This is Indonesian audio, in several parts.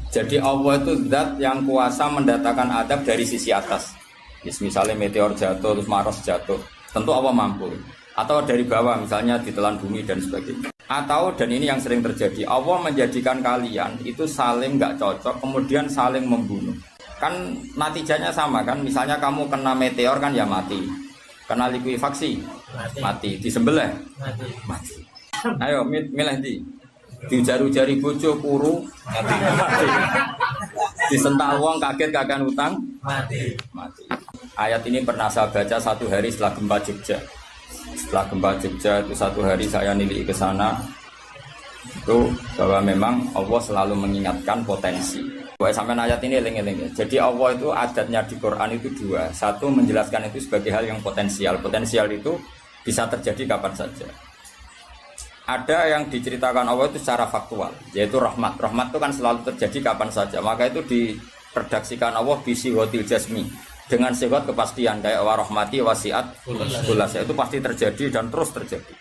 Jadi Allah itu zat yang kuasa mendatangkan adab dari sisi atas. Misalnya meteor jatuh, terus Mars jatuh, tentu Allah mampu. Atau dari bawah, misalnya ditelan bumi dan sebagainya. Atau, dan ini yang sering terjadi, Allah menjadikan kalian itu saling nggak cocok, kemudian saling membunuh. Kan natijanya sama kan, misalnya kamu kena meteor kan ya mati. Kena likuifaksi, mati. Disembelih, mati. Ayo, milih di. Dijaru-jari bojo kuru mati. Disentak wong kaget kakan utang mati. Ayat ini pernah saya baca satu hari setelah gempa Jogja. Setelah gempa Jogja itu satu hari saya nilai ke sana itu bahwa memang Allah selalu mengingatkan potensi. Sampai ayat ini eling-eling. Jadi Allah itu adatnya di Quran itu dua. Satu menjelaskan itu sebagai hal yang potensial. Potensial itu bisa terjadi kapan saja. Ada yang diceritakan Allah itu secara faktual, yaitu rahmat. Rahmat itu kan selalu terjadi kapan saja. Maka itu diredaksikan Allah bisihotil jasmi, dengan sifat kepastian kayak warahmati wasiat kulas. Itu pasti terjadi dan terus terjadi.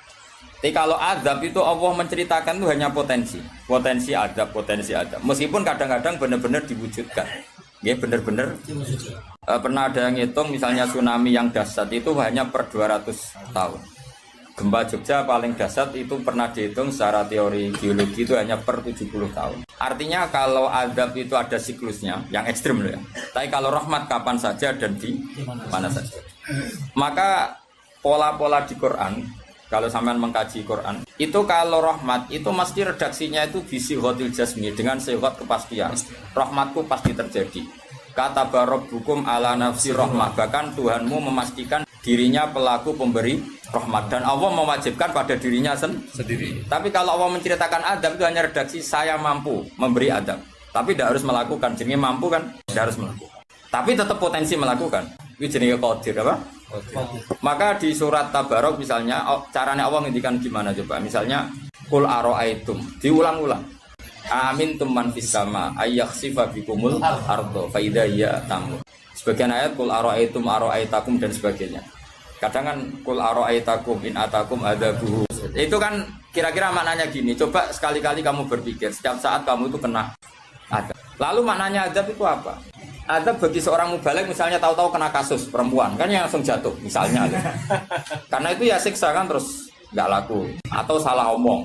Tapi kalau azab itu Allah menceritakan itu hanya potensi azab. Meskipun kadang-kadang benar-benar diwujudkan. Ya benar-benar pernah ada yang ngitung misalnya tsunami yang dahsyat itu hanya per 200 tahun. Gempa Jogja paling dahsyat itu pernah dihitung secara teori geologi itu hanya per 70 tahun. Artinya kalau azab itu ada siklusnya, yang ekstrim loh ya. Tapi kalau rahmat kapan saja dan di mana saja. Maka pola-pola di Quran, kalau sampean mengkaji Quran, itu kalau rahmat itu mesti redaksinya itu bisihotil jasmi, dengan sifat kepastian. Rahmatku pasti terjadi. Kata barabbukum ala nafsi rahmah, bahkan Tuhanmu memastikan dirinya pelaku pemberi rahmat dan Allah mewajibkan pada dirinya sendiri. Tapi kalau Allah menceritakan adab itu hanya redaksi saya mampu memberi adab, tapi tidak harus melakukan. Jadi mampu kan tidak harus melakukan, tapi tetap potensi melakukan. Itu jenis qadir apa? Qadir. Maka di surat Tabarok misalnya caranya Allah ngendikan gimana coba? Misalnya qul ara'aitum, diulang-ulang. Amintum man fis sama ayakhsifa bikumul ardo fa idza hiya tamur. Sebagian ayat qul ara'aitum ara'aitakum dan sebagainya. Kadang kan qul ara'aitakum in atakum adzabuhu. Itu kan kira-kira maknanya gini. Coba sekali-kali kamu berpikir setiap saat kamu itu kena adab. Lalu maknanya adab itu apa? Adab bagi seorang mubaligh misalnya tahu-tahu kena kasus perempuan kan yang langsung jatuh misalnya. Karena itu ya siksa kan terus nggak laku. Atau salah omong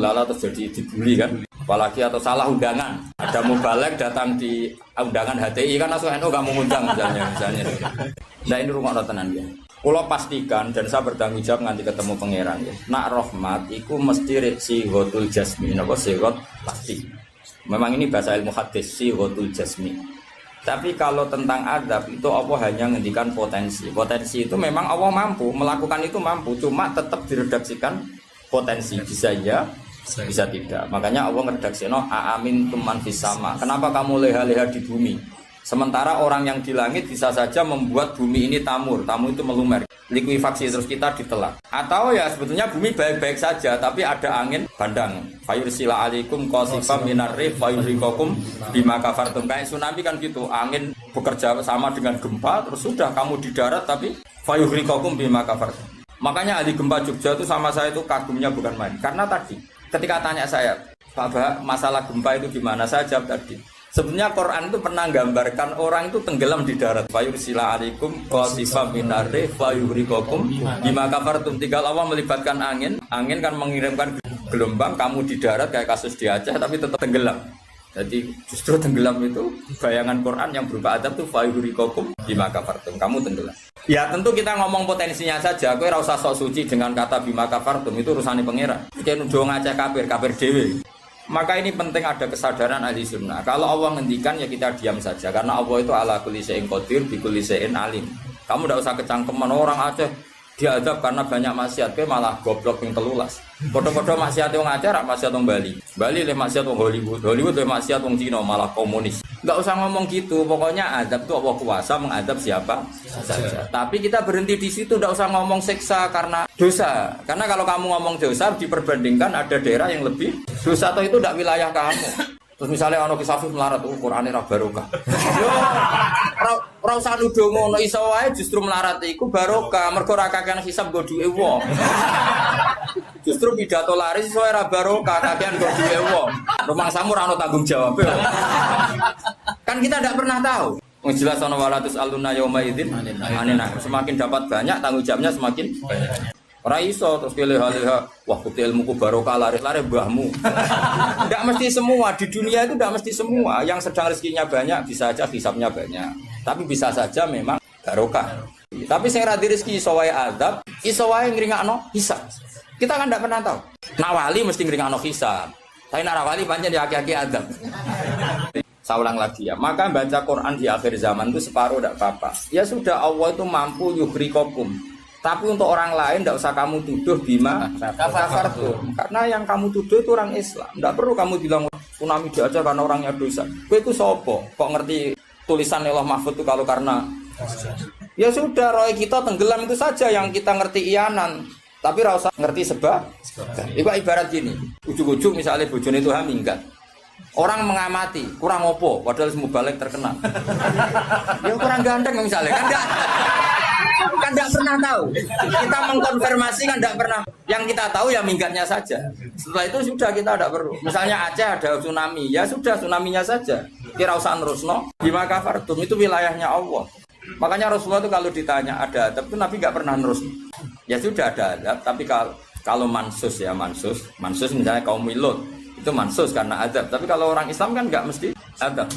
lala terus jadi dibully kan. Apalagi atau salah undangan. Ada mubaligh datang di undangan HTI kan langsung NU kamu ngundang misalnya. Nah ini rumah tenan ya. Kalau pastikan dan saya bertanggung jawab nanti ketemu pangeran ya. Nak rahmat iku mesti sihotul jasmi, napa sihot pasti. Memang ini bahasa ilmu hadis sihotul jasmi. Tapi kalau tentang adab itu Allah hanya ngendikan potensi. Potensi itu memang Allah mampu melakukan itu mampu, cuma tetap diredaksikan potensi bisa ya. Bisa tidak. Makanya Allah ngeredaksino aamin tuman fis sama. Kenapa kamu leha-leha di bumi? Sementara orang yang di langit bisa saja membuat bumi ini tamur. Tamu itu melumer. Likuifaksi terus kita ditelan. Atau ya sebetulnya bumi baik-baik saja tapi ada angin bandang. Fayursila alaikum qasifam minar rih fayurikokum bima kafartum. Kayak tsunami kan gitu. Angin bekerja sama dengan gempa terus sudah kamu di darat tapi fayurikokum bima kafartum. Makanya ahli gempa Jogja itu sama saya itu kagumnya bukan main. Karena tadi ketika tanya saya, Pak Bah, masalah gempa itu gimana? Saya jawab tadi. Sebenarnya Quran itu pernah gambarkan orang itu tenggelam di darat. Fayursila alaikum qasifam minar rih fayurikokum bima kafartum. Tinggal Allah melibatkan angin. Angin kan mengirimkan gelombang, kamu di darat kayak kasus di Aceh tapi tetap tenggelam. Jadi justru tenggelam itu bayangan Quran yang berupa adab itu fayurikokum bima kafartum. Kamu tenggelam. Ya tentu kita ngomong potensinya saja. Kowe ora usah sok suci dengan kata bima kafartum itu urusane pangeran. Kita nuduh ngaceh kafir dhewe. Maka ini penting ada kesadaran ahli sunnah. Kalau Allah ngendikan ya kita diam saja karena Allah itu ala kulli syai'in qadir bi kulli syai'in alim. Kamu tidak usah kecangkeman orang Aceh diadab karena banyak maksiat, kowe malah goblok ping 13. Padha-padha maksiat wong Aceh rak maksiat wong Bali. Bali le maksiat wong Hollywood le maksiat wong Cina malah komunis. Enggak usah ngomong gitu. Pokoknya adab itu Allah kuasa mengadab siapa saja. Tapi kita berhenti di situ, enggak usah ngomong siksa karena dosa. Karena kalau kamu ngomong dosa diperbandingkan ada daerah yang lebih dosa atau itu enggak wilayah kamu. Terus misalnya ono kisafih melarat, Qur'ane ra barokah. Yo, ora usah nuduh ngono, iso wae justru melarat iku barokah, mergo ra kakean hisab go duwe wong. Justru pidato laris sesuai ra barokah kakean kok duwe wong. Rumah samu ora ono tanggung jawab. Kan kita tidak pernah tahu. Jelas ana walatus aluna yauma idzin anina. Semakin dapat banyak tanggung jawabnya semakin banyak. Ora iso terus pilih-pilih wah kudu ilmuku barokah laris-laris mbahmu. Enggak mesti semua di dunia itu enggak mesti semua. Yang sedang rezekinya banyak bisa aja hisabnya banyak. Tapi bisa saja memang barokah. Tapi sing ra rezeki iso wae azab, iso wae ngringakno hisab. Kita kan enggak pernah tahu. Nak wali mesti ngringakno hisab. Tapi nak wali pancen ya aki-aki azab. Saya ulang lagi ya, maka baca Quran di akhir zaman itu separuh tidak apa-apa. Ya sudah, Allah itu mampu yuhrikokum. Tapi untuk orang lain tidak usah kamu tuduh bima kafartum. Karena yang kamu tuduh itu orang Islam. Tidak perlu kamu bilang tsunami aja karena orangnya dosa. Kowe itu sopo? Kok ngerti tulisan Allah Mahfud itu kalau karena? Ya sudah, roy kita tenggelam itu saja yang kita ngerti iyanan. Tapi rasa ngerti sebab. Itu ibarat gini. Ujung-ujung misalnya bojone itu minggat. Orang mengamati, kurang opo, padahal semua balik terkenal. Ya kurang ganteng misalnya, kan enggak pernah tahu. Kita mengkonfirmasi kan enggak pernah. Yang kita tahu ya minggatnya saja. Setelah itu sudah kita tidak perlu. Misalnya Aceh ada tsunami, ya sudah tsunaminya saja. Kira usah nerusno, bima kafartum itu wilayahnya Allah. Makanya Rasulullah itu kalau ditanya ada adab itu Nabi enggak pernah nerus. Ya sudah ada adab, tapi kalau mansus misalnya kaum Lut itu mansus karena adab. Tapi kalau orang Islam kan nggak mesti adab.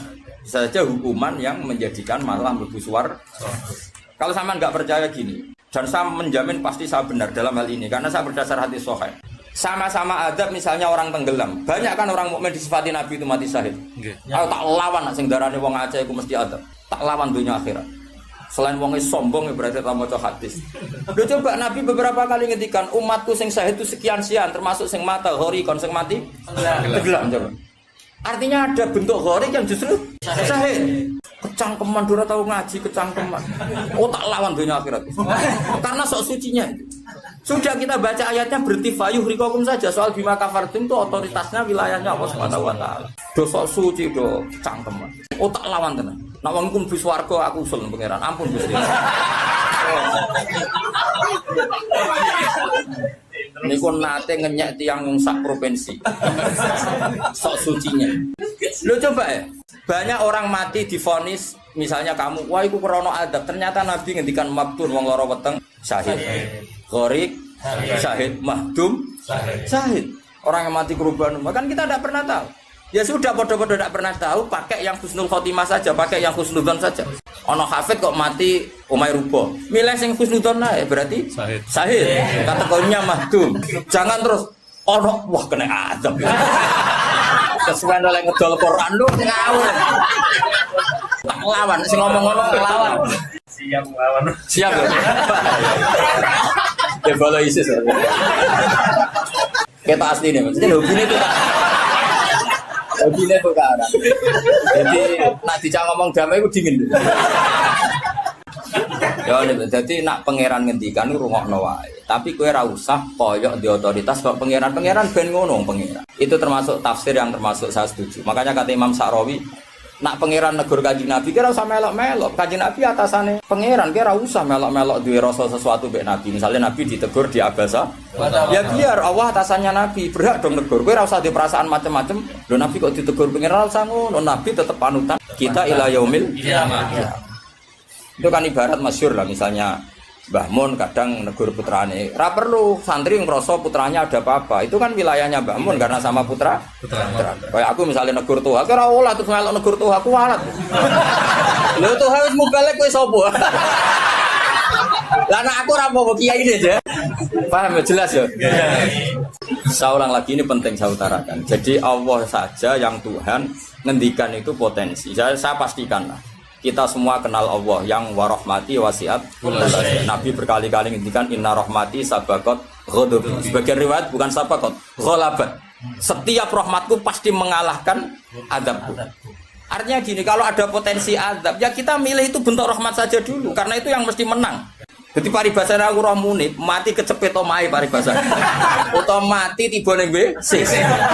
Bisa saja hukuman yang menjadikan malah mlebu swarga. Kalau sama nggak percaya gini, dan saya menjamin pasti saya benar dalam hal ini karena saya berdasar hadis sahih. Sama-sama adab misalnya orang tenggelam. Banyak kan orang mukmin disifati Nabi itu mati syahid. Kalau tak lawan sing darane wong Aceh iku mesti adab. Tak lawan dunia akhirat. Selain wong sombong ya berarti tak maca hadis. Lho coba Nabi beberapa kali ngendikan umatku sing syahid itu sekian sekian termasuk sing mata hori kon sing mati tenggelam coba. Artinya ada bentuk hori yang justru syahid. Kecangkeman dora tahu ngaji kecangkeman. Oh tak lawan dunia akhirat. Karena sok sucinya. Sudah kita baca ayatnya berhenti fayuh rikokum saja soal bima kafartum itu otoritasnya wilayahnya Allah Subhanahu wa taala. Do sok suci do cangkeman. Oh tak lawan tenan. Nak wong iku mlebu swarga aku usul pangeran. Ampun Gusti. Niku nate ngenyek tiyang sak provinsi. Sok sucinya. Lo coba ya. Banyak orang mati divonis misalnya kamu, wah iku krana adab. Ternyata Nabi ngendikan maktun wong lara weteng syahid. Gharik syahid, mahdum syahid. Orang yang mati kerubahan, kan kita tidak pernah tahu. Ya sudah, bodoh-bodoh tidak pernah tahu, pakai yang husnul khotimah saja, pakai yang husnudzon saja. Ono hafid kok mati umay rubo. Milih sing husnudzon ya berarti syahid. Kategorinya mahdum. Jangan terus ono wah kena azab. Kesuwen oleh ngedol Quran lu ngawur. Tak lawan sing ngomong-ngomong lawan. Siap lawan. Siap. Debolo ISIS. Kita asli nih, maksudnya hubungannya itu tak. Hubungannya itu ke arah. Jadi nak dicak ngomong damai itu dingin. Ya, jadi nak pangeran ngendikan itu rungokno wae. Tapi kowe ora usah koyok di otoritas kok pangeran ben ngono pangeran. Itu termasuk tafsir yang termasuk saya setuju. Makanya kata Imam Sa'rawi, nak pangeran negur Kanjeng Nabi kira usah melok-melok. Kanjeng Nabi atasane pangeran kira usah melok-melok duwe rasa sesuatu mbek Nabi. Misalnya Nabi ditegur di Abasa, ya biar Allah atasannya Nabi, berhak dong negur. Kowe ora usah di perasaan macam-macam. Lho Nabi kok ditegur pangeran usah ngono. Nabi tetep panutan kita ila yaumil kiamah. Itu kan ibarat masyhur lah misalnya Mbah Mun kadang negur putrane. Ra perlu santri ngrasa putranya ada apa-apa. Itu kan wilayahnya Mbah Mun karena sama putra. Kayak aku misalnya negur Tuhan, ora olah terus melok negur Tuhan aku walat. Lho Tuhan wis mubalek kowe sapa? Lah nek aku ora apa-apa kiai aja. Paham ya jelas ya? Saya ulang lagi ini penting saya utarakan. Jadi Allah saja yang Tuhan ngendikan itu potensi. Saya pastikan lah. Kita semua kenal Allah yang warahmati wasiat. Nabi berkali-kali ngendikan inna rahmati sabaqat ghadab. Sebagian riwayat bukan sabaqat, ghalabat. Setiap rahmatku pasti mengalahkan azabku. Artinya gini, kalau ada potensi azab, ya kita milih itu bentuk rahmat saja dulu karena itu yang mesti menang. Jadi paribasane aku roh munib, mati kecepet omahe paribasane. Utawa mati tiba ning WC.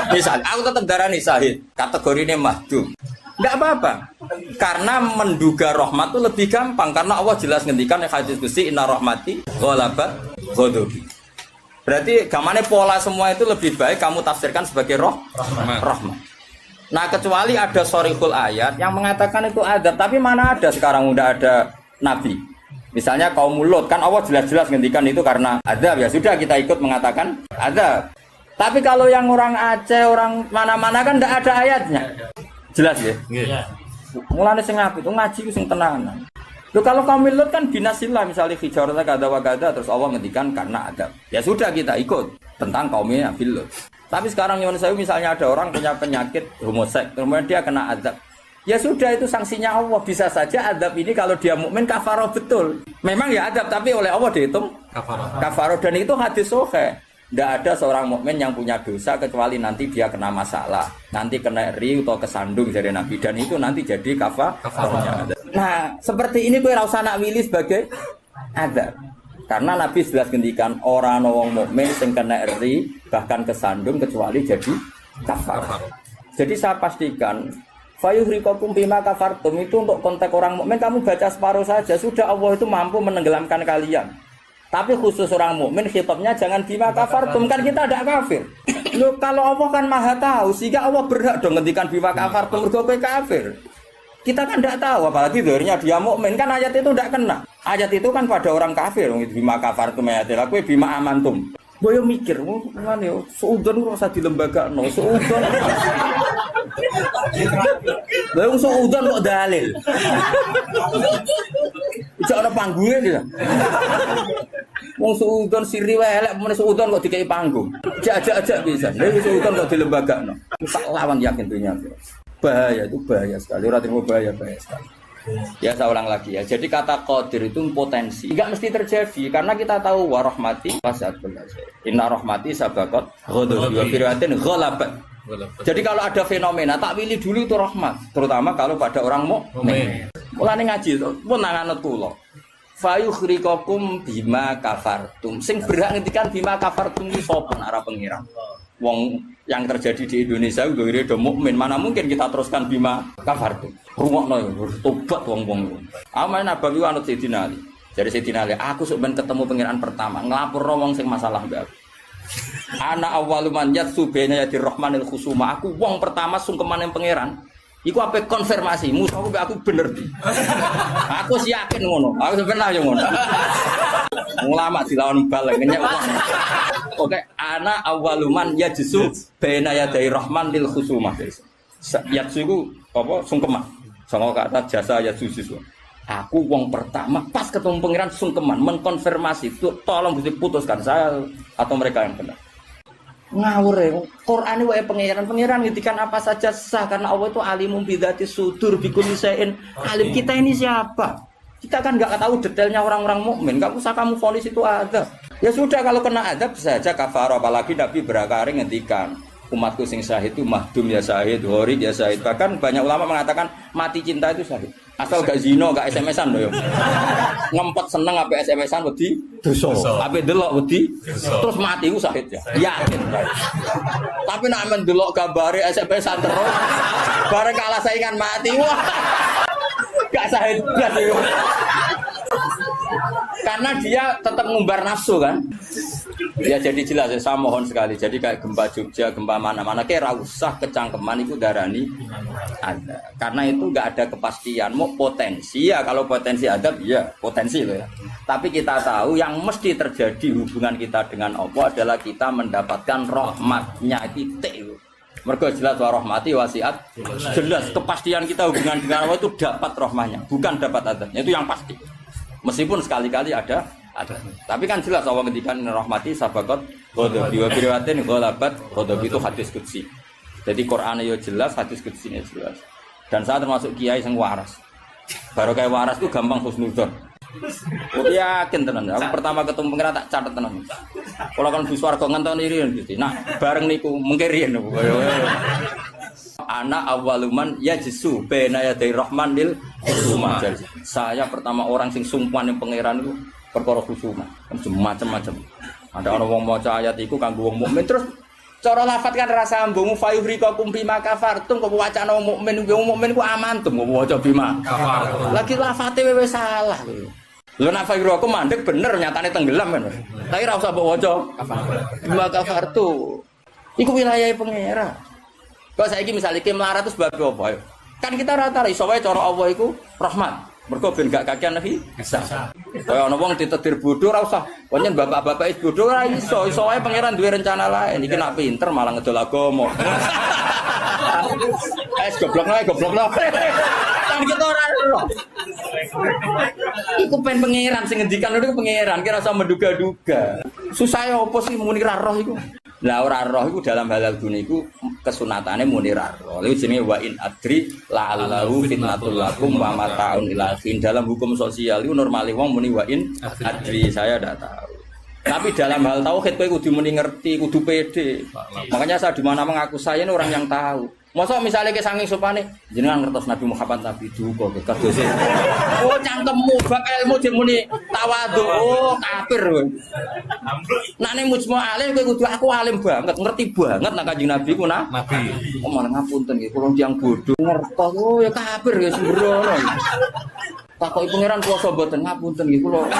Misal aku tetep darani syahid, kategorine mahdum. Enggak apa-apa. Karena menduga rahmat itu lebih gampang karena Allah jelas ngendikan yang hadis Qudsi inna rahmati ghalabat ghadabi. Berarti gamane pola semua itu lebih baik kamu tafsirkan sebagai rahmat. Nah, kecuali ada sorihul ayat yang mengatakan itu adab, tapi mana ada sekarang udah ada nabi. Misalnya kaum Lut, kan Allah jelas-jelas ngendikan itu karena adab, ya sudah kita ikut mengatakan adab. Tapi kalau yang orang Aceh, orang mana-mana kan tidak ada ayatnya. Jelas ya? Iya. Mulane sing apik itu ngaji sing tenanan. Loh kalau kaum Lut kan binasillah misalnya hijarata kada wa kada terus Allah ngendikan karena adab. Ya sudah kita ikut tentang kaumnya Nabi Lut. Tapi sekarang yang saya misalnya ada orang punya penyakit homoseks, kemudian dia kena adab. Ya sudah itu sanksinya Allah. Bisa saja adab ini kalau dia mukmin kafaroh betul. Memang ya adab tapi oleh Allah dihitung kafaroh dan itu hadis sahih. Tidak ada seorang mukmin yang punya dosa kecuali nanti dia kena masalah, nanti kena riu atau kesandung dari Nabi dan itu nanti jadi kafarohnya. Nah seperti ini gue rasa nak willy sebagai adab. Karena Nabi jelas ngendikan orang wong mukmin sing kena ri bahkan kesandung kecuali jadi kafar. Jadi saya pastikan fayuhriqakum bima kafartum itu untuk konteks orang mukmin kamu baca separuh saja sudah Allah itu mampu menenggelamkan kalian. Tapi khusus orang mukmin khitabnya jangan bima kafartum kan kita tidak kafir. Loh kalau Allah kan Maha tahu sehingga Allah berhak dong ngendikan bima kafartum mergo kowe kafir. Kita kan tidak tahu apalagi dirinya dia mukmin kan ayat itu tidak kena. Ayat itu kan pada orang kafir bima kafartum ayatil kowe bima amantum. Boyo mikir ngene yo suudon ora usah dilembagakno suudon. Lah wong suudon kok dalil. Ijak ana panggunge dia. Wong suudon siri wae elek men suudon kok dikei panggung. Ajak-ajak bisa. Lha suudon kok dilembagakno. Tak lawan yakin dunia. Bahaya itu bahaya sekali. Ora terima bahaya sekali. Ya saya ulang lagi ya. Jadi kata qadir itu potensi. Enggak mesti terjadi karena kita tahu warahmati wasatul asy. Inna rahmati sabaqat ghadab wa firatin ghalabat. Jadi kalau ada fenomena tak pilih dulu itu rahmat, terutama kalau pada orang mukmin. Mulane ngaji to, pun nanganut kula. Fayukhriqakum bima kafartum. Sing berhak ngendikan bima kafartum iki sapa arah pengira. Wong yang terjadi di Indonesia udah do mukmin, mana mungkin kita teruskan bima kafartum. Rungokno yo tobat wong-wong. Aman Nabawi anut Sayyidina Ali. Jadi Sayyidina Ali, aku sok ben ketemu pengiran pertama, nglapurno wong sing masalah mbak aku. Ana awwaluman yatsu baina yadir rahmanil khusuma. Aku wong pertama sungkeman yang pangeran. Iku ape konfirmasi, musuhku aku bener di. Aku sih yakin ngono. Aku sebenarnya ngono. Ulama dilawan bal ngenyek wong. Oke, ana awwaluman yatsu baina yadir rahmanil khusuma. Yatsu iku apa sungkeman. Sanga kata jasa yatsu siswa. Aku wong pertama pas ketemu pangeran sungkeman mengkonfirmasi itu tolong diputuskan saya atau mereka yang benar. Ngawur ya, Quran ini wae pangeran ngintikan apa saja sah karena Allah itu alimum bidzati sudur bikulli syai'in alim. Kita ini siapa? Kita kan enggak tahu detailnya orang-orang mukmin. Enggak usah kamu vonis itu ada. Ya sudah kalau kena adab bisa saja kafarah apalagi Nabi berakari ngendikan umatku sing syahid itu mahdum ya syahid, horid ya syahid. Bahkan banyak ulama mengatakan mati cinta itu syahid. Asal gak zino, gak SMS-an loh. Ngempet seneng apa SMS-an wedi dosa. Apa delok wedi terus mati ku syahid ya. Yakin. Tapi nek men delok gambare SMS-an terus bareng kalah saingan mati wah. Gak syahid blas yo. Karena dia tetap ngumbar nafsu kan. Ya jadi jelas ya, saya mohon sekali. Jadi kayak gempa Jogja, gempa mana-mana kayak usah kecangkeman itu darani ada. Karena itu nggak ada kepastian. Mau potensi ya kalau potensi ada ya potensi loh ya. Tapi kita tahu yang mesti terjadi hubungan kita dengan Allah adalah kita mendapatkan rahmatnya titik. Mereka jelas rahmati wasiat. Jelas kepastian kita hubungan dengan Allah itu dapat rahmatnya, bukan dapat adabnya. Itu yang pasti. Meskipun sekali-kali ada. Tapi kan jelas Allah ngendikan rahmati sabaqat ghadabi wa firatin ghalabat ghadabi itu hadis qudsi. Jadi Quran yo jelas, hadis qudsi jelas. Dan saya termasuk kiai sing waras. Baru kayak waras itu gampang husnudzon. Aku yakin tenan. Aku pertama ketemu pengira tak catet tenan. Kalau kan di swarga ngenteni riyen gitu. Nah, bareng niku mengke riyen. Ana awaluman yajsu baina yaday rahmanil khusuma. Saya pertama orang sing sungkan yang pangeran itu perkara khusuma. Macam-macam. Ada orang wong maca ayat iku kanggo wong mukmin terus cara lafat kan rasa ambung fayuhriqakum bima kafartum kok wacana wong mukmin ku amantum kok waca bima kafartum. Lagi lafate wis salah. Lho nek fayuhriqakum mandek bener nyatane tenggelam kan. Tapi ora usah mbok waca. Bima kafartu. Iku wilayah pangeran. Kok saiki misale iki melarat terus bab apa? Kan kita rata-rata iso wae cara Allah iku rahmat. Mergo ben gak kakean nabi bisa. Kaya ana wong ditetir bodho ora usah. Pancen bapak-bapak is bodho ora iso. Iso wae pangeran duwe rencana lain. Iki nak pinter malah ngedol agama. Goblok lah. Kan kita ora ero. Iku pen pangeran sing ngendikan niku pangeran, kira usah menduga-duga. Susah ya apa sih muni ra roh iku? Lah ora roh iku dalam halal dunia iku kesunatane muni ra roh. Lha jenenge wa in adri la'allahu fitnatul lakum wa mata'un ilahin. Dalam hukum sosial iku normale wong muni wa in adri, saya ndak tahu. Tapi dalam hal tauhid kowe kudu muni ngerti, kudu pede. Makanya saya di mana mengaku saya ini orang yang tahu. Masa misalnya ke sanging sopane jenengan ngertos Nabi Muhammad Nabi duka kados. Oh cangkemmu bab ilmu dimuni tawadhu. Oh kafir kowe. Nek ning mujma alim kowe kudu aku alim banget, ngerti banget nek Kanjeng Nabi ku Nabi. Oh malah ngapunten nggih kula tiyang bodho ngertos. Oh ya kafir ya sembrono. Takoki pangeran kuwasa mboten ngapunten nggih kula.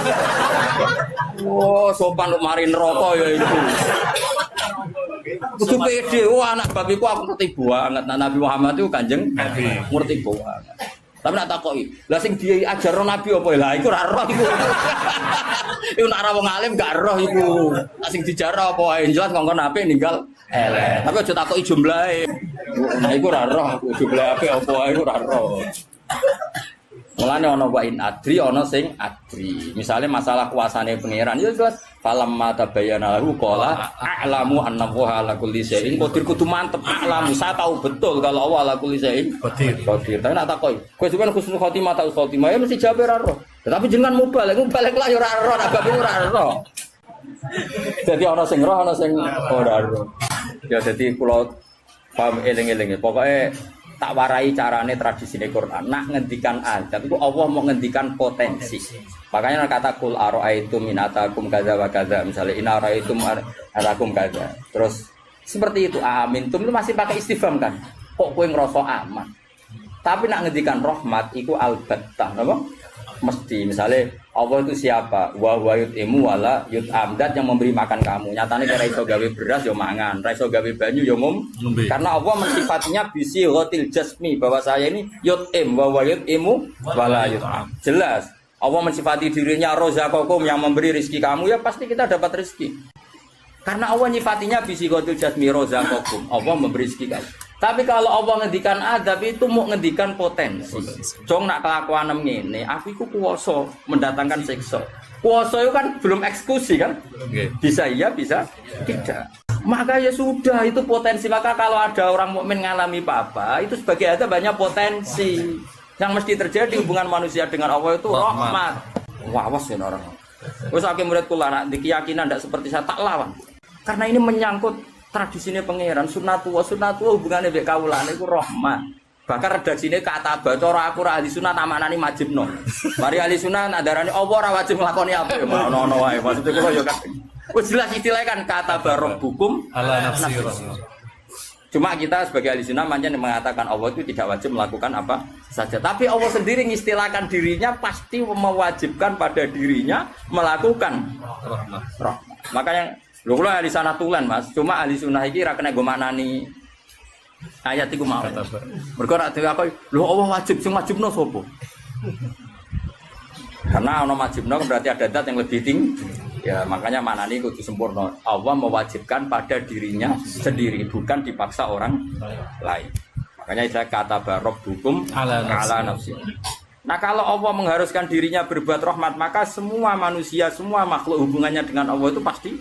Oh sopan lu mari neraka ya itu. Kudu pede, anak babiku aku ngerti banget. Nah, Nabi Muhammad itu Kanjeng Nabi, ngerti banget. Tapi nak takoki, lah sing diajarno Nabi apa lah iku ora roh iku. Iku nek ora wong alim gak roh iku. Lah sing dijarah apa wae jelas kongkon Nabi ninggal elek. Tapi aja takoki jumlahe. Nah iku ora roh, jumlahe apa wae iku ora roh. Mulane ana wa in adri ana sing adri. Misale masalah kuasane pangeran ya jelas falam mata bayana lahu qala a'lamu anna wa ala kulli syai'in qadir kudu mantep a'lamu saya tahu betul kalau Allah ala kulli syai'in qadir. Tapi nak takoki kowe sampeyan husnul khotimah ta khotimah ya mesti jawab ora roh. Tapi jenengan mubalek lah ya ora roh, nak babu ora roh. Jadi ana sing roh ana sing ora roh. Ya dadi kula paham eling-eling pokoke tak warai carane tradisi Quran. Nak ngendikan adab itu Allah mau ngendikan potensi. Makanya kata kul ara'aitum min atakum kadza wa kadza. Misalnya in ara'aitum atakum kadza. Terus seperti itu amintum itu masih pakai istifham kan. Kok kowe ngerasa aman. Tapi nak ngendikan rahmat iku albattah napa? Mesti misalnya Allah itu siapa? Wa yut'imu wala yut'am, dat yang memberi makan kamu. Nyatane kira iso gawe beras ya mangan, ra iso gawe banyu ya ngombe. Karena Allah mensifatinya bisi ghatil jasmi bahwa saya ini yut'im wa yut'imu wala yut'am. Jelas. Allah mensifati dirinya rozaqakum yang memberi rezeki kamu ya pasti kita dapat rezeki. Karena Allah nyifatinya bisi ghatil jasmi rozaqakum. Allah memberi rezeki kamu. Tapi kalau Allah ngendikan adab itu mau ngendikan potensi. Jong nak kelakuan ngene, aku iku kuwasa mendatangkan siksa. Kuwasa itu kan belum eksekusi kan? Bisa iya, bisa tidak. Maka ya sudah itu potensi. Maka kalau ada orang mukmin ngalami apa-apa, itu sebagai adab banyak potensi. Yang mesti terjadi hubungan manusia dengan Allah itu rahmat. Wawas ya orang. Wes akeh murid kula nak di keyakinan ndak seperti saya tak lawan. Karena ini menyangkut tradisinya pangeran sunatu hubungannya mbek kawulane iku rahmat. Bahkan redaksine kata bacara aku ora ahli sunah tamaknani majibno. Mari ahli sunah nadarane apa ora wajib nglakoni apa ya ono wae. Maksudnya kula ya kan. Wis jelas istilahnya kan kata barabbukum ala nafsi. Cuma kita sebagai ahli sunnah pancen mengatakan Allah itu tidak wajib melakukan apa saja. Tapi Allah sendiri mengistilahkan dirinya pasti mewajibkan pada dirinya melakukan rahmat. Makanya lho kula ahli sana tulen Mas, cuma ahli sunnah iki ra kena go maknani ayat iku mau. Mergo nek dhewe aku lho Allah wajib sing wajibno sapa? Karena ana wajibno berarti ada zat yang lebih tinggi. Ya makanya maknani kudu sempurna. Allah mewajibkan pada dirinya sendiri, bukan dipaksa orang lain. Makanya saya kata barabbukum ala nafsi. Nah kalau Allah mengharuskan dirinya berbuat rahmat, maka semua manusia, semua makhluk hubungannya dengan Allah itu pasti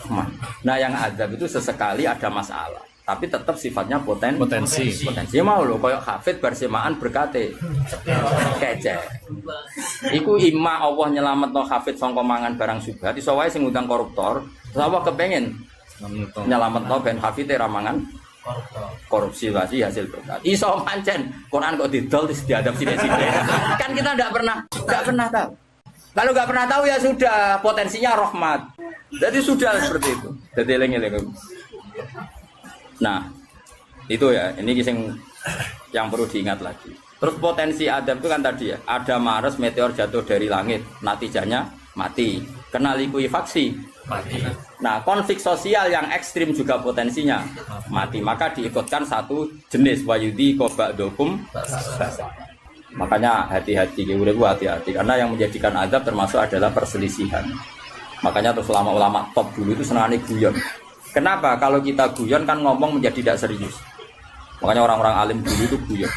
rahmat. Nah yang azab itu sesekali ada masalah, tapi tetap sifatnya potensi. Mau loh, kayak hafid bersemaan berkate kece. Iku imma Allah nyelamet no hafid sangka mangan barang subhat, iso wae sing ngundang koruptor, terus Allah kepengen nyelamet no ben hafid ramangan korupsi wasi hasil berkat. Iso pancen Quran kok didol terus diadab sithik-sithik. Kan kita enggak pernah tahu. Kalau enggak pernah tahu ya sudah, potensinya rahmat. Jadi sudah seperti itu. Jadi eling-eling. Nah, itu ya, ini yang perlu diingat lagi. Terus potensi adab itu kan tadi ya, ada Mars meteor jatuh dari langit, natijanya mati. kena likuifaksi mati. Nah, konflik sosial yang ekstrim juga potensinya mati. Maka diikutkan satu jenis wayudi kobadokum. Makanya hati-hati, hati-hati karena yang menjadikan azab termasuk adalah perselisihan. Makanya terus ulama-ulama top dulu itu senangnya guyon. Kenapa? Kalau kita guyon kan ngomong menjadi tidak serius. Makanya orang-orang alim dulu itu guyon.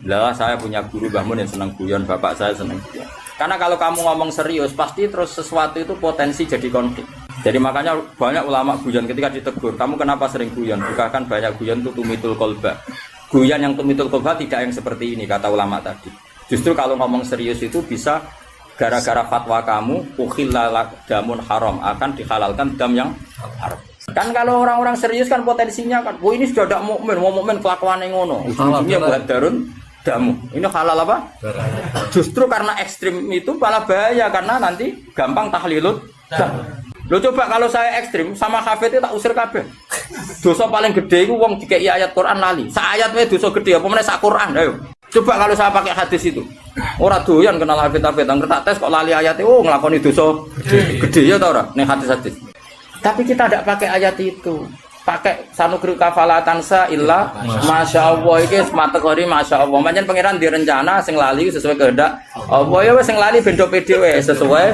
Lah saya punya guru Mbah Mun yang senang guyon, bapak saya senang guyon. Karena kalau kamu ngomong serius, pasti terus sesuatu itu potensi jadi konflik. Jadi makanya banyak ulama guyon ketika ditegur, kamu kenapa sering guyon? Bukan banyak guyon itu tumitul kolba. Guyon yang tumitul kolba tidak yang seperti ini, kata ulama tadi. Justru kalau ngomong serius itu bisa gara-gara fatwa kamu, ukhillalak damun haram, akan dihalalkan dam yang haram. Kan kalau orang-orang serius kan potensinya kan, oh ini sudah tidak mukmin, mau mukmin kelakuan yang ngono. Ujung-ujungnya buat darun damu. Ini halal apa? Justru karena ekstrim itu malah bahaya karena nanti gampang tahlilut. Lo coba kalau saya ekstrim sama hafid itu tak usir kabeh. Dosa paling gede itu wong dikei ayat Quran lali. Sak ayat wae dosa gede apa meneh sak Quran. Ayo. Coba kalau saya pakai hadis itu. Ora doyan kenal hafid-hafid, nang tak tes kok lali ayatnya oh nglakoni dosa gede ya ta ora ning hadis-hadis. Tapi kita tidak pakai ayat itu. Pakai sanukri kafalatansa illa masya Allah iki kategori masya Allah. Pancen pangeran direncana sing lali sesuai kehendak Allah ya wis sing lali bendo pede wae sesuai.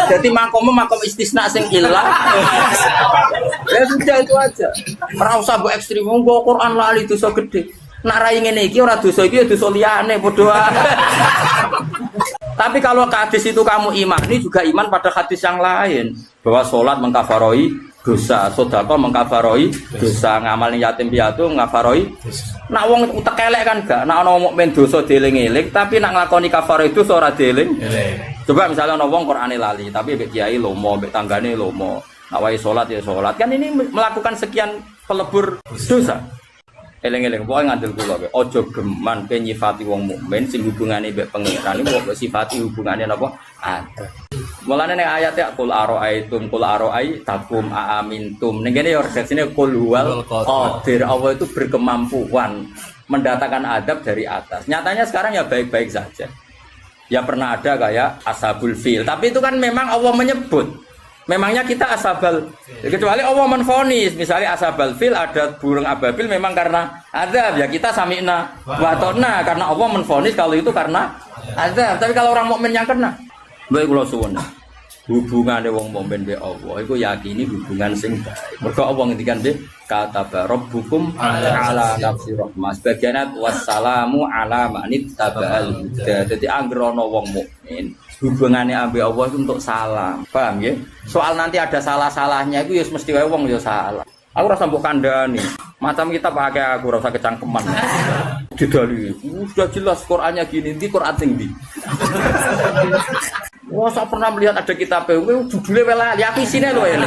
Jadi makom istisna sing illa. Ya sudah itu aja. Ora usah mbok ekstrem nggo Quran lali dosa gede. Nak rai ngene iki ora dosa iki ya dosa liyane padha. Tapi kalau hadis itu kamu imani juga iman pada hadis yang lain bahwa sholat mengkafaroi dosa, sedekah mengkafaroi dosa, ngamal yatim piatu mengkafaroi. Nak wong utek elek kan gak, nak ana mukmin dosa dieling-eling, tapi nak nglakoni kafaroi dosa ora dieling. Coba misalnya ana wong Qur'ane lali, tapi mbek kiai lomo, mbek tanggane lomo. Nak wae salat ya salat. Kan ini melakukan sekian pelebur dosa. Eleng-eleng pokoke ngandel kula kowe aja geman pe nyifati wong mukmin sing hubungane mbek pangeran iku kok sifati hubungane napa ada. Mulane nek ayate qul araaitum qul araai takum aamintum ning kene ya redaksine qul huwal qadir. Allah itu berkemampuan mendatangkan adab dari atas. Nyatanya sekarang ya baik-baik saja. Ya pernah ada kayak ashabul fil, tapi itu kan memang Allah menyebut. Memangnya kita asabal, kecuali Allah menfonis, misalnya asabal fil ada burung ababil memang karena azab ya kita sami'na watona karena Allah menfonis kalau itu karena azab. Tapi kalau orang mukmin yang kena, baik kula suwun. Hubungane wong mukmin be Allah iku yakini hubungan sing baik. Mergo Allah ngendikan be kata rabbukum ala nafsi rahmah. Sebagian wassalamu ala manit tabal huda. Dadi anggere ana wong mukmin hubungannya ambil Allah itu untuk salam, paham ya? Soal nanti ada salah-salahnya itu ya mesti wae wong ya salah. Aku rasa mbok kandhani, macam kita pakai aku rasa kecangkeman. Didali, sudah jelas Qur'annya gini, di Qur'an sing ndi. Wah, saya pernah melihat ada kitab judulnya welali, aku isinya loh ini.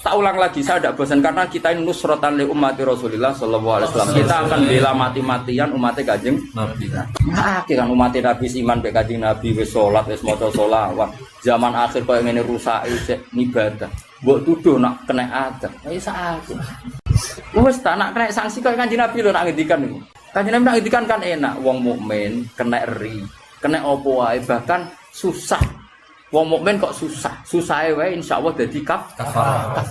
Tak ulang lagi, saya tidak bosan karena kita ini nusratan li ummati Rasulillah sallallahu alaihi wasallam. Kita akan bela mati-matian umatnya Kanjeng Nabi. Nah, kan umatnya Nabi iman be Kanjeng Nabi wis salat, wis maca sholawat. Zaman akhir koyo ngene rusak ibadah. Mbok tuduh nak kena adab. Wis sakit. Wis tak nak kena sanksi koyo Kanjeng Nabi lho nak ngendikan niku. Kanjeng Nabi nak ngendikan kan enak, wong mukmin kena ri, kena opo wae bahkan susah. Wong mukmin kok susah. Susahe wae insyaallah dadi kafarah.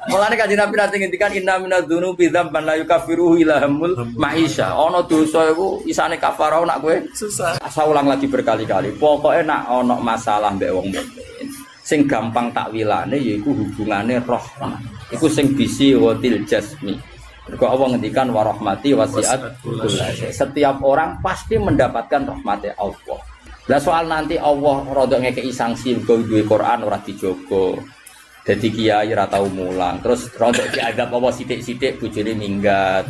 Mulane Kanjeng Nabi nate ngendikan inna minadz-dzunubi dzamban la yukaffiruhu illa hamul maisha. Ana dosa iku isane kafarah nak kowe susah. Asa ulang lagi berkali-kali. Pokoke nak ana masalah mbek wong mukmin, sing gampang takwilane yaiku hubungane rahmah. Iku sing bisi watil jasmi. Mergo Allah ngendikan wa rahmati wasi'at kullasyai. Setiap orang pasti mendapatkan rahmat Allah. Lah soal nanti Allah rodok ngekei sanksi mergo duwe Quran ora dijogo. Dadi kiai ora tau mulang. Terus rodok diadab Allah sithik-sithik bojone minggat.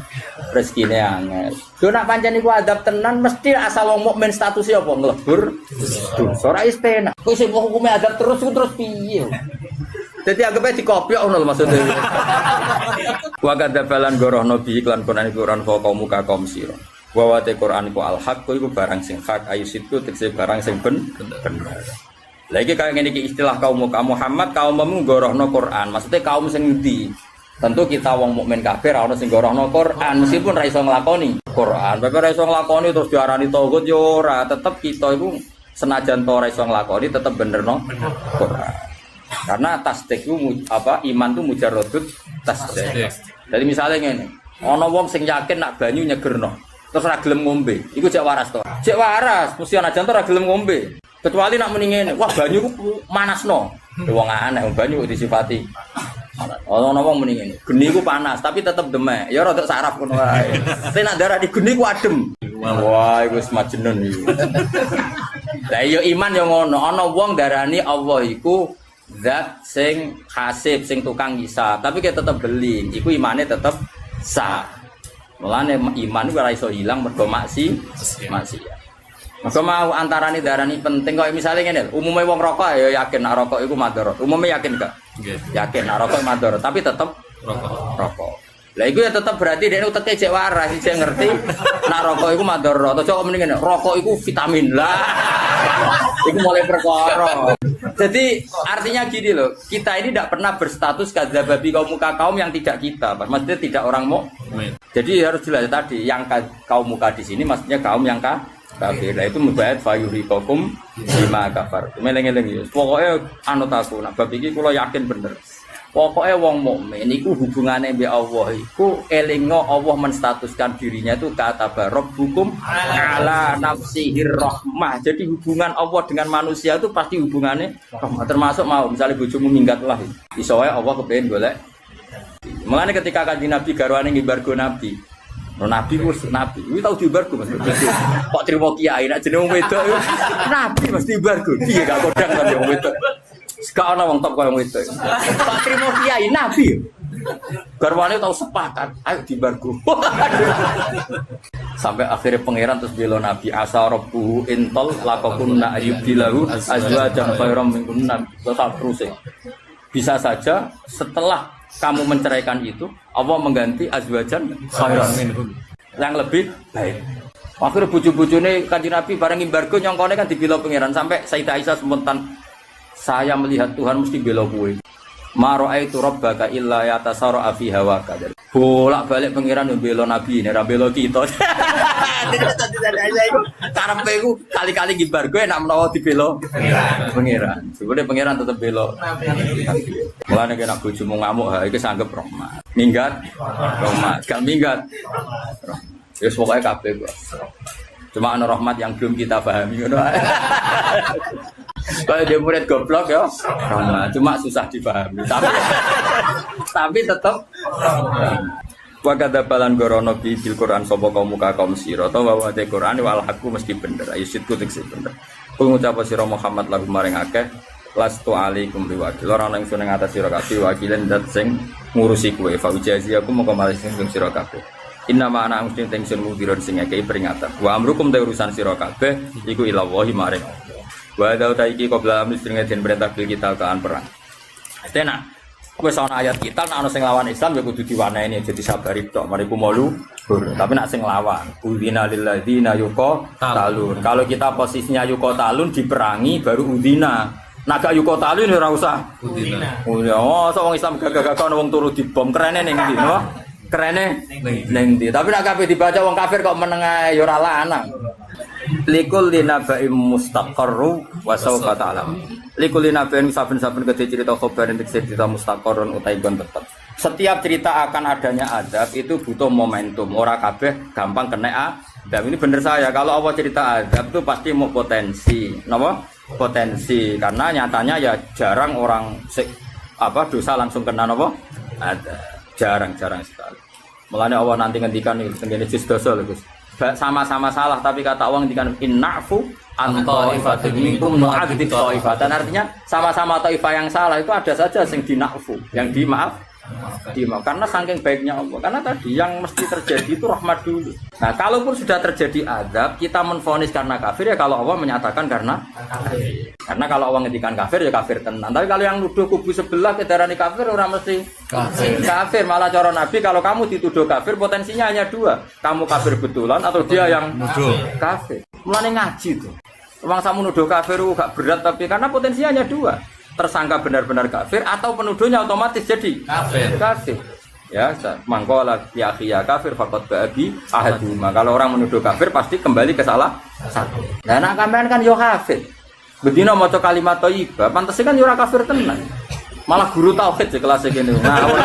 Rezekine angel. Yo nak pancen iku adab tenan mesti asal wong mukmin statusnya apa nglebur dosa ora istena. Kowe sing hukume adab terus piye? Dadi anggape dikopiok ngono lho maksudnya. Wa kadzabalan gorohno bi iklan Quran fa kaum muka kaum sira. Wa te Quran ku al-haq iku barang sing hak ayu situ tekse barang sing bener. Lah iki kaya ngene iki istilah kaum Muhammad kaummu gorohno Quran. Maksudnya kaum sing endi? Tentu kita wong mukmin kabeh ora ono sing gorohno Quran meskipun ra iso nglakoni Quran. Bapak ra iso nglakoni terus diarani tauhid yo ora, tetep kita iku senajan to ora iso nglakoni tetep bener no Quran. Karena tasdik itu iman itu mujarradut tasdik. Jadi misalnya ngene, ana wong sing yakin nak banyu nyegerno, terus ora gelem ngombe, iku cek waras to. Cek waras, mesti ana jan to ora gelem ngombe. Kecuali nak muni ngene, wah banyu ku manasno. Wong aneh banyu disifati. Ana wong muni ngene, geni ku panas tapi tetep demek. Ya rada saraf ngono wae. Tapi nak darah di geni ku adem. Wah, iku wis majnun iki. Lah iya iman yo ngono, ana wong darani Allah iku zat sing hasib, sing tukang hisab, tapi kita tetep beli, iku imane tetep sah. Mulane iman ora iso ilang mergo maksiat. Maka mau antarane darani penting kok misalnya ngene, umume wong rokok ya yakin nek rokok iku madharat. Umume yakin gak? Yakin nek rokok madharat, tapi tetep rokok. Lah iku ya tetep berarti dhekne uteke cek waras, cek ngerti nek rokok iku madharat. Aja kok mending ngene, rokok iku vitamin lah. Iku mulai perkara. Jadi artinya gini loh, kita ini tidak pernah berstatus kadzababi kaum yang tidak kita, maksudnya tidak orang mukmin. Jadi harus jelas tadi, yang kaum muka di sini maksudnya kaum yang kafir. Nah itu mubayat fayuriqakum bima kafar. Meleng-eleng ya. Pokoknya anut aku, nak bab iki kula yakin bener. Pokoknya wong mukmin iku hubungane mbek Allah iku elingno Allah menstatuskan dirinya itu kata rabbukum ala nafsihir rahmah. Jadi hubungan Allah dengan manusia itu pasti hubungannya rahmah. Termasuk mau misalnya bojomu minggat lah. Iso wae Allah kepengin golek. Mulane ketika Kanjeng Nabi garwane ngimbargo Nabi. Nabi wis nabi. Kuwi tau diimbargo Mas. Kok trimo kiai nek jeneng wedok nabi mesti diimbargo. Piye gak kodang kan wong wedok. Gak ana wong top koyo wedok. Pak trimo kiai nabi. Garwane tau sepakat, ayo diimbargo. Sampai akhirnya pangeran terus bela Nabi asa rabbuhu intol laqakunna ayyubdilahu azwajan khairam minkunna. Terus bisa saja setelah kamu menceraikan itu, Allah mengganti azwajan khairan minhum yang lebih baik. Akhirnya bojo-bojone Kanjeng Nabi bareng embargo nyongkone kan dibela pangeran sampai Sayyidah Aisyah spontan, saya melihat Tuhan mesti bela kowe. Ma ra'aitu rabbaka illa yatasarra fi hawaka. Bolak-balik pangeran yo bela Nabi, nek ra bela kita. Karepe iku kali-kali embargo enak menawa dibela pangeran. Sebune pangeran tetep bela. Mulane nek bojomu ngamuk ha iki sanggep rahmat. Minggat rahmat, gak minggat. Ya pokoke kabeh kok. Cuma ana rahmat yang belum kita pahami ngono ae. Kalau dia murid goblok ya, rahmat. Cuma susah dipahami. Tapi tetap wa kadzabalan gorono bil Quran sapa kaum muka kaum sira ta wa te Quran wal haqqu mesti bener. Ayo sitku tekse bener. Pengucap sira Muhammad lagu maring akeh lastu alaikum biwakil ora ana ingsun ing atas sira kabeh wakilen dat sing ngurusi kowe fa ujazi aku mongko malis sing sira kabeh inna ma ana mesti ingsun mudiron sing akeh peringatan wa amrukum te urusan sira kabeh iku ilawahi maring wa da iki qabla amri sing den perintah kita kaan perang tenan wis ana ayat kita nek ana sing lawan Islam ya kudu diwaneni jadi sabari tok mariku malu tapi nek sing lawan udina lil ladzina yuqatalun kalau kita posisinya yuqatalun diperangi baru udina. Naga yuko talun ora usah. Oh, wong Islam gagah-gagah ana wong turu dibom kerene ning ndi, no? Kerene ning ndi. Tapi nek kabeh dibaca wong kafir kok meneng ae ya ora lanang. Likul linabaim mustaqarru wa sawfa ta'lam. Likul linabaim saben-saben kedhe cerita khabar entuk cerita mustaqarrun utahe gon tetep. Setiap cerita akan adanya azab itu butuh momentum. Ora kabeh gampang kena azab. Ini bener saya. Kalau Allah cerita azab itu pasti mau potensi. Napa? Potensi karena nyatanya ya jarang orang dosa langsung kena apa? Ada jarang sekali. Mulanya Allah nanti ngendikan nih tengene juz dosa lho Gus. Sama-sama salah tapi kata Allah ngendikan innafu antaifatin minkum nu'adzib taifatan artinya sama-sama taifah yang salah itu ada saja yang dinafu, yang dimaaf karena saking baiknya Allah. Karena tadi yang mesti terjadi itu rahmat dulu. Nah, kalaupun sudah terjadi azab, kita menvonis karena kafir ya kalau Allah menyatakan karena kafir. Karena kalau Allah ngendikan kafir ya kafir tenan. Tapi kalau yang nuduh kubu sebelah kedarani kafir orang mesti kafir. Malah cara Nabi kalau kamu dituduh kafir potensinya hanya dua. Kamu kafir betulan atau dia yang nuduh kafir. Mulane ngaji tuh. Wong samu nuduh kafir gak berat tapi karena potensinya hanya dua. Tersangka benar-benar kafir atau penuduhnya otomatis jadi kafir. Ya, mangkola ya kafir fakot babi ahaduma. Kalau orang menuduh kafir pasti kembali ke salah satu. Nah, nak kampean kan yo kafir. Bedino maca kalimat thayyibah, pantese kan yo ora kafir tenan. Malah guru tauhid di kelas kene. Ngawur.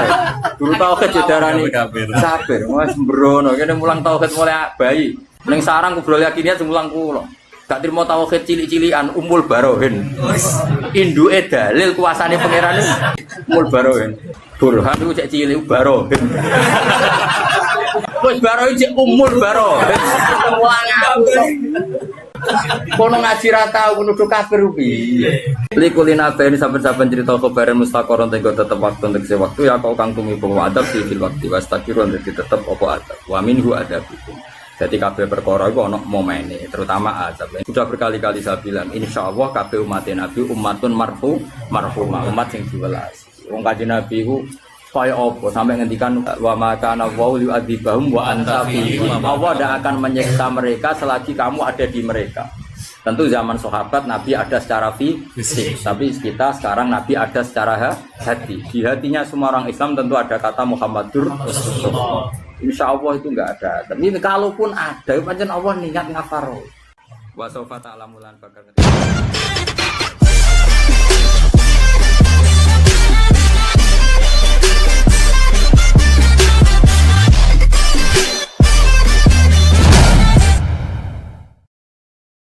Guru tauhid darani kafir. Wes mbrono kene mulang tauhid mulai bayi. Ning sarang kubrol yakinnya semulang kula. Gak trimo tauhid cilik-cilikan umul barohin. Induke dalil kuasane pangeran umul barohin. Burhan itu cek cilik baro. Wes baro cek umur baro. Kono ngaji ra tau nuduh kafir piye. Likulina ini saben-saben cerita khabaran mustaqarron tenggo tetep waktu untuk waktu ya kau kang tumi bahwa adab fil waktu wastaqiron jadi tetep apa adab. Wa minhu adabikum. Jadi kabeh perkara iku ana momene, terutama azab. Sudah berkali-kali saya bilang, insyaallah kabeh umat Nabi umatun marhumah, umat sing diwelas. Wong Kanjeng Nabi ku kaya apa sampai ngendikan wa makana wa yu'adzibahum wa anta fihim. Allah tidak akan menyiksa mereka selagi kamu ada di mereka. Tentu zaman sahabat Nabi ada secara fisik, tapi kita sekarang Nabi ada secara hati. Di hatinya semua orang Islam tentu ada kata Muhammadur Rasulullah. Insya Allah itu enggak ada. Tapi kalaupun ada, pancen Allah niat ngafaro. Wa sawfa ta'lamulan bakal